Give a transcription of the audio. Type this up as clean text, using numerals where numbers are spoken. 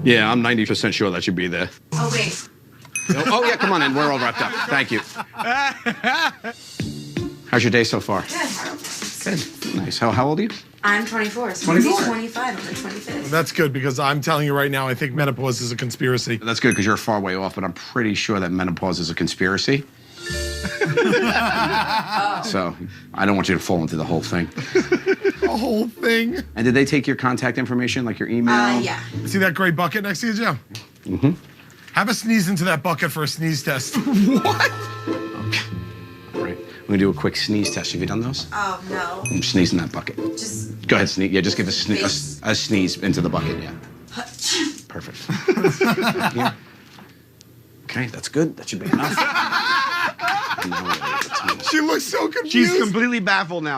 Yeah, I'm 90% sure that should be there. Oh, wait. Oh, yeah, come on in. We're all wrapped up. Thank you. How's your day so far? Good. Good. Nice. How old are you? I'm 24, so 24. he's 25 on the 25th. That's good because I'm telling you right now, I think menopause is a conspiracy. That's good because you're far way off, but I'm pretty sure that menopause is a conspiracy. So I don't want you to fall into the whole thing. The whole thing. And did they take your contact information, like your email? Yeah. See that gray bucket next to you, Joe? Mm-hmm. Have a sneeze into that bucket for a sneeze test. What? Okay. All right. I'm gonna do a quick sneeze test. Have you done those? Oh, no. Sneeze in that bucket. Just. Go ahead, sneeze. Yeah, just give a sneeze into the bucket. Yeah. Perfect. Yeah. Okay, that's good. That should be enough. She looks so confused. She's completely baffled now.